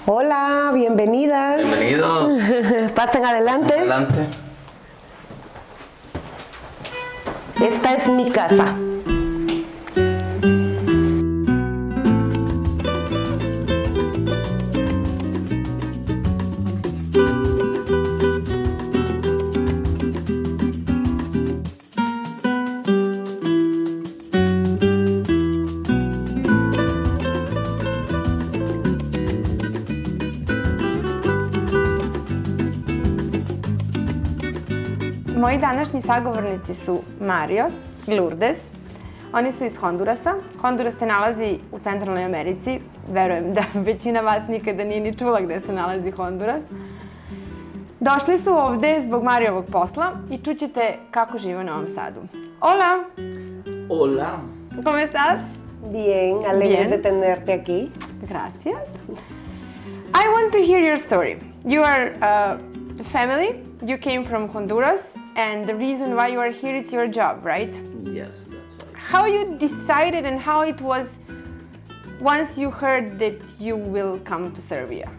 Hola, bienvenidas. Bienvenidos. Pasen adelante. Adelante. Esta es mi casa. Moji današnji sagovornici su Marios i Lurdes. Oni su iz Hondurasa. Honduras se nalazi u Centralnoj Americi. Verujem da većina vas nikada nije ni čula gde se nalazi Honduras. Došli su ovde zbog Mariovog posla i čućete kako žive u Novom Sadu. Hola! Hola. ¿Cómo estás? Bien, alegre Bien. de tenerte aquí. Gracias. I want to hear your story. You are a family. You came from Honduras, and the reason why you are here is your job, right? Yes, that's right. How you decided and how it was once you heard that you will come to Serbia?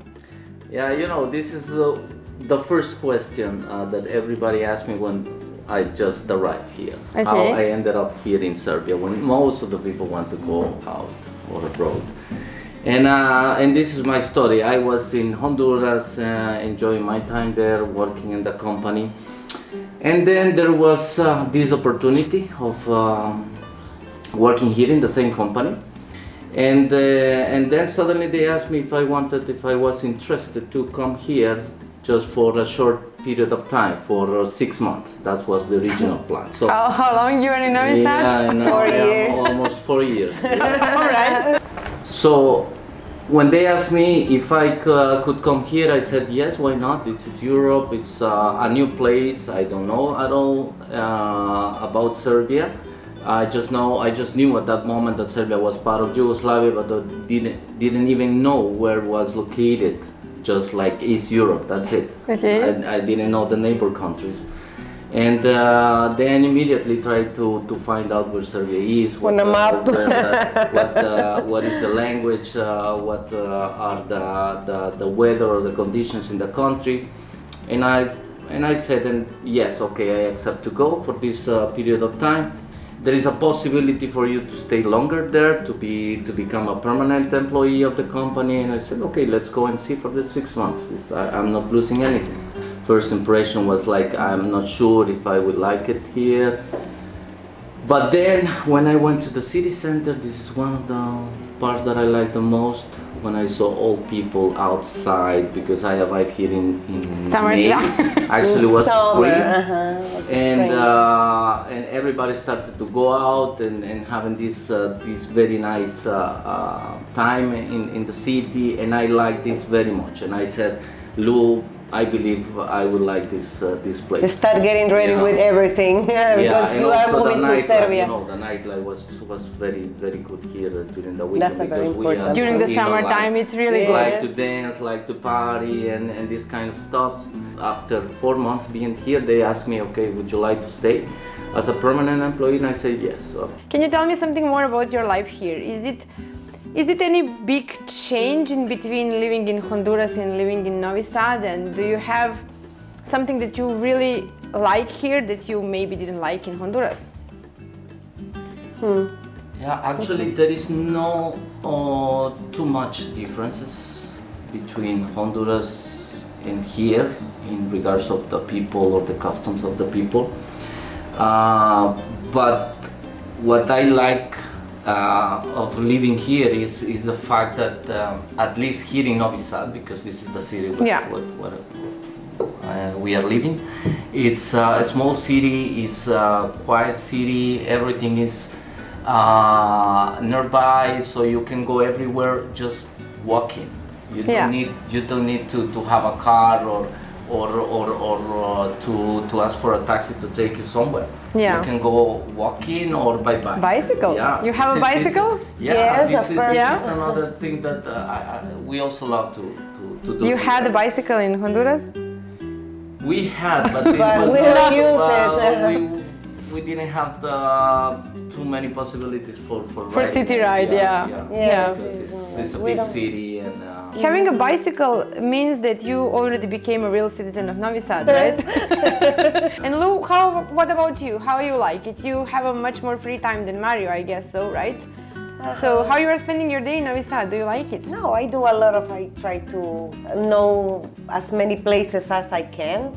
Yeah, you know, this is the first question that everybody asks me when I just arrived here. Okay. How I ended up here in Serbia when most of the people want to go out or abroad. And this is my story. I was in Honduras, enjoying my time there, working in the company. And then there was this opportunity of working here in the same company. And then suddenly they asked me if I was interested to come here just for a short period of time, for 6 months. That was the original plan. So How long you are in Novi Sad? yeah, I know, 4 yeah, years. almost 4 years. Yeah. All right. So when they asked me if I could come here, I said yes, why not? This is Europe, it's a new place. I don't know at all about Serbia. I just knew at that moment that Serbia was part of Yugoslavia, but I didn't even know where it was located, just like East Europe, that's it. Okay. I didn't know the neighbor countries. And then immediately tried to find out where Serbia is, On a map. what is the language, what are the weather or the conditions in the country, and I said, and yes, okay, I accept to go for this period of time. There is a possibility for you to stay longer there, to become a permanent employee of the company, and I said, okay, let's go and see for the 6 months. I'm not losing anything. First impression was like, I'm not sure if I would like it here. But then when I went to the city center, this is one of the parts that I like the most, when I saw all people outside, because I arrived here in Summer, May. yeah. Actually was spring. And And everybody started to go out and having this very nice time in the city, and I like this very much. And I said, Lou, I believe I would like this place. start getting ready Yeah. with everything because and you are also moving the to nightlife, Serbia. you know, the nightlife was very good here during the weekend. That's very because we important. as During the Latino summertime, it's really Yeah. good. like to dance, like to party, and this kind of stuff. After 4 months being here, they asked me, okay, would you like to stay as a permanent employee? And I said yes. So, Can you tell me something more about your life here? Is it any big change in between living in Honduras and living in Novi Sad? And do you have something that you really like here that you maybe didn't like in Honduras? yeah, actually there is no too much differences between Honduras and here in regards of the people or the customs of the people. But what I like of living here is the fact that at least here in Novi Sad, because this is the city where we are living, it's a small city, it's a quiet city, everything is nearby, so you can go everywhere just walking. You don't need to have a car or to ask for a taxi to take you somewhere. Yeah. You can go walking or by bike. Bicycle? Yeah. You have a bicycle? Yes, this of course. is another thing that we also love to do. You had a bicycle in Honduras? We had, but it was we not, don't use it. we didn't have too many possibilities for riding. city ride. Yeah. Because it's a big city and. Having a bicycle means that you already became a real citizen of Novi Sad, right? And Lu, what about you? How you like it? You have a much more free time than Mario, I guess so, right? So how you are spending your day in Novi Sad? Do you like it? No, I do a lot of, I try to know as many places as I can,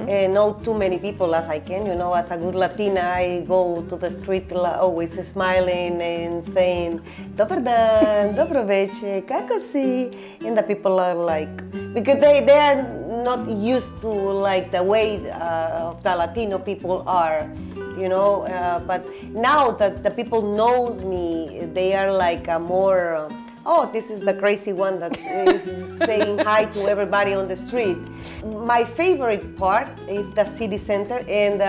and know too many people as I can. You know, as a good Latina, I go to the street always smiling and saying, Dobar dan, dobro veče, kako si? And the people are like, because they are not used to like the way of the Latino people are. You know, but now that the people knows me, they are like a more, oh, this is the crazy one that is saying hi to everybody on the street. My favorite part is the city center and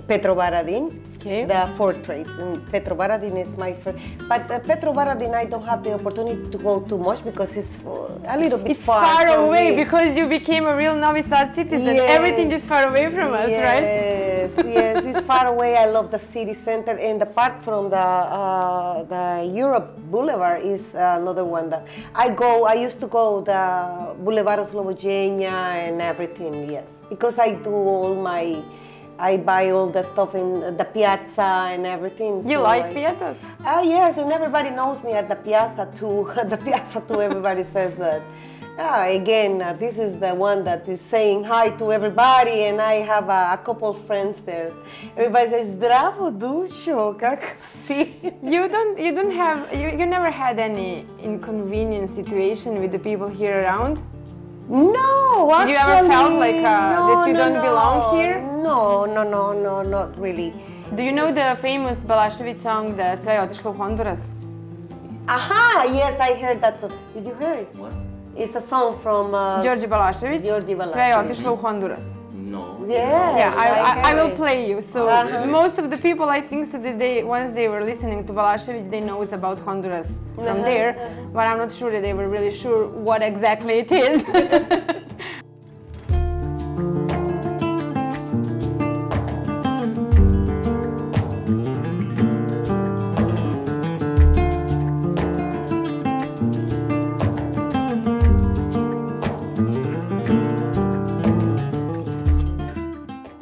Petrovaradin. Okay. The fortress. And Petrovaradin is my favorite. But Petrovaradin, I don't have the opportunity to go too much because it's a little bit far. It's far away me. Because you became a real Novi Sad citizen. Yes. Everything is far away from us, right? Yes, it's far away. I love the city center, and the part from the Europe Boulevard is another one that I used to go the Boulevard Slobodjenja and everything. Yes, because I do I buy all the stuff in the piazza and everything. You like piazzas? Yes, and everybody knows me at the piazza too. At the piazza too, everybody says that. Again, this is the one that is saying hi to everybody, and I have a couple friends there. Everybody says, "Zdravo, dušo, kako si?" You never had any inconvenient situation with the people here around? No, actually. Did you ever felt like that you don't belong here? No, not really. Do you know the famous Balašević song, the Sve je otišlo u Honduras? Aha, yes, I heard that song. Did you hear it? What? It's a song from Georgi Balašević. Sve je otišlo u Honduras. No. Yeah, I will play you. So most of the people, I think, so that once they were listening to Balašević, they knows about Honduras from there, but I'm not sure that they were really sure what exactly it is.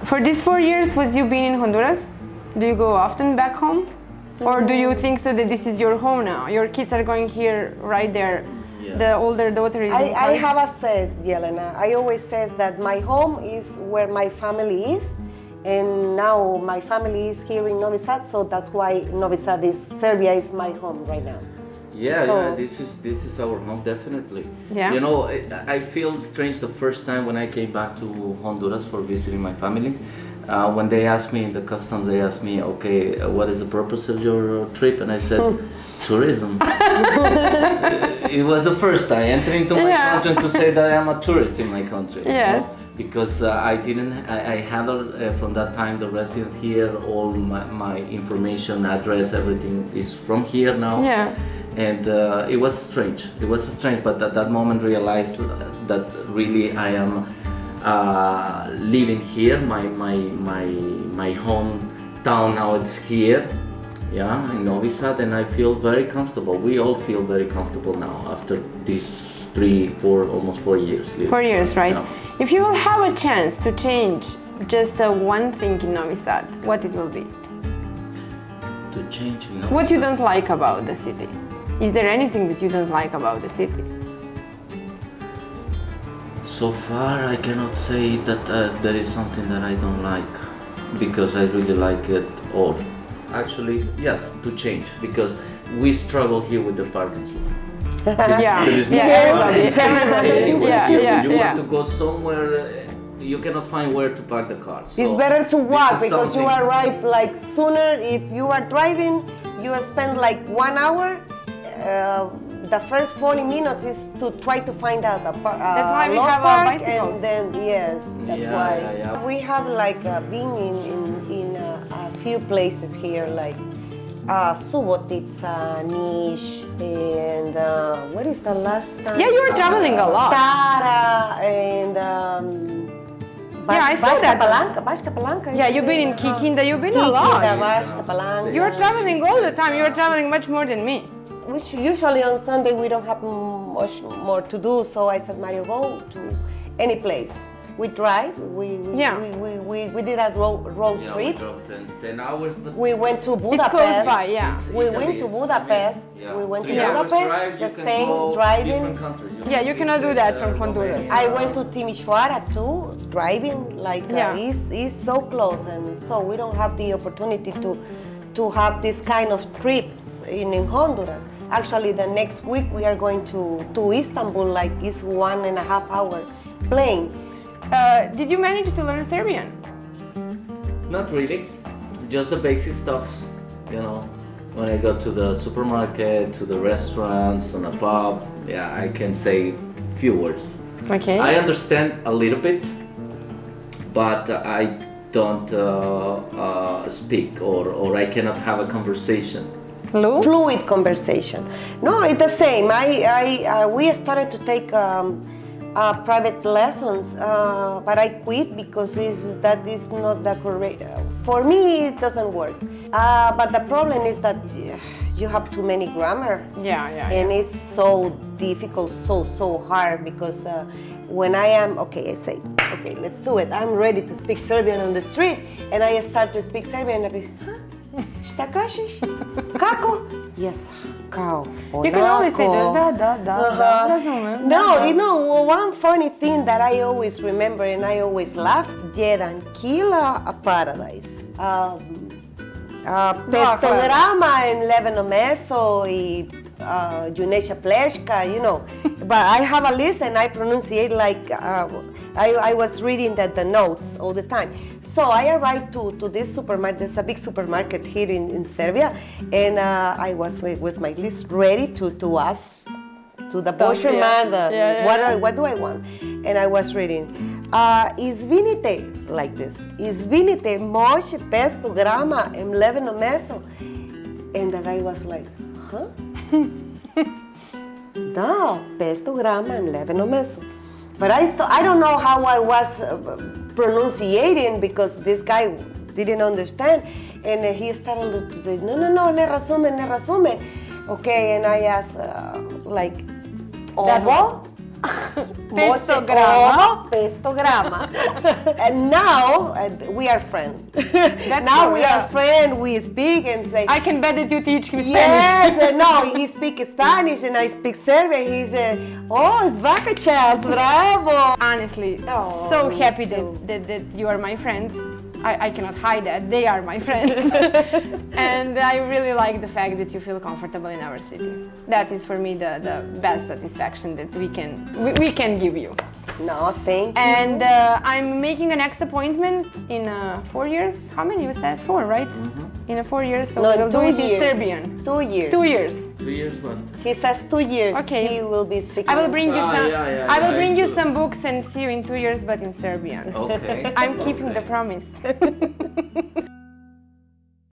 For these 4 years, was you been in Honduras? Do you go often back home? Or do you think so that this is your home now? Your kids are going here right there. Yeah. The older daughter is in college. I have a says, Jelena. I always says that my home is where my family is. And now my family is here in Novi Sad, so that's why Novi Sad Serbia is my home right now. Yeah, this is our home, definitely. Yeah. You know, I feel strange the first time when I came back to Honduras for visiting my family. When they asked me in the customs, they asked me, okay, what is the purpose of your trip? And I said, tourism. It was the first time entering into my country to say that I am a tourist in my country. Yes. You know? Because I handled from that time the residence here, all my information, address, everything is from here now. Yeah. And it was strange. It was strange, but at that moment realized that really I am living here. My hometown now it's here, yeah, in Novi Sad, and I feel very comfortable. We all feel very comfortable now after these almost 4 years. 4 years, right? Yeah. If you will have a chance to change just one thing in Novi Sad, what it will be? To change what you don't like about the city? Is there anything that you don't like about the city? So far, I cannot say that there is something that I don't like, because I really like it all. Actually, yes, to change, because we struggle here with the parking slot. Everybody. You want to go somewhere, you cannot find where to park the car. So it's better to walk because you arrive like sooner. If you are driving, you spend like 1 hour. The first 40 minutes is to try to find out a that's why we have our bicycles. And then that's why we have like been in a few places here, like Subotica, Niš, and what is the last time? Yeah, you were traveling a lot. Tara and Yeah, I saw that. Baška Palanka. Yeah, you've been in Kikinda, you've been a lot. Baška Palanka. You're traveling all the time, you're traveling much more than me. Which usually on Sunday we don't have much more to do, so I said, Mario, go to any place. We drive, we did a road trip. We drove 10 hours. But we went to Budapest. It's close by, yeah. We went to Budapest. We went to Budapest, the same driving. Yeah, you cannot do that from Honduras. I went to Timișoara too, driving, like it's so close, and so we don't have the opportunity to have this kind of trips in Honduras. Actually, the next week we are going to Istanbul, like it's 1.5 hour plane. Did you manage to learn Serbian? Not really, just the basic stuff, you know. When I go to the supermarket, to the restaurants, on a pub, yeah, I can say few words. Okay. I understand a little bit, but I don't speak, or I cannot have a conversation. Fluid conversation. No, it's the same. We started to take private lessons, but I quit because that is not the correct. For me, it doesn't work. But the problem is that you have too many grammar. And it's so difficult, so hard, because when I am, I say, okay, let's do it. I'm ready to speak Serbian on the street, and I start to speak Serbian, and I be, šta kažeš? Kako? Yes, kao. You can always say just da. No, you know, one funny thing that I always remember and I always laugh, jedan kila a paradise. Pestograma en leveno meso I juneća pleška, you know. But I have a list and I pronunciate like I was reading the notes all the time. So I arrived to this supermarket. There's a big supermarket here in Serbia, and I was with my list ready to ask to the butcherman what do I want, and I was reading. Izvinite, like this. Izvinite, može 500 grama mleveno meso, and the guy was like, huh? Da, 500 grama mleveno meso. But I don't know how I was pronunciating, because this guy didn't understand, and he started to say, no, ne razume. Okay, and I asked, like, ovo? 500 grama. 500 grama. And now we are friends. Now we are friends, we speak and say. I can bet that you teach him Spanish. Yes, no, he speaks Spanish and I speak Serbian. He said, oh, svaka čast, bravo. Honestly, so happy that you are my friends. I cannot hide that, they are my friends. And I really like the fact that you feel comfortable in our city. That is for me the best satisfaction that we can give you. No, thank you. And I'm making a next appointment in 4 years. How many? You said 4, right? Mm-hmm. In 4 years, so we'll do it in Serbian. 2 years. 2 years. 2 years what? He says 2 years. Okay. He will be speaking. I will bring you some. I will bring you do. some books and see you in 2 years, but in Serbian. Okay. I'm keeping the promise.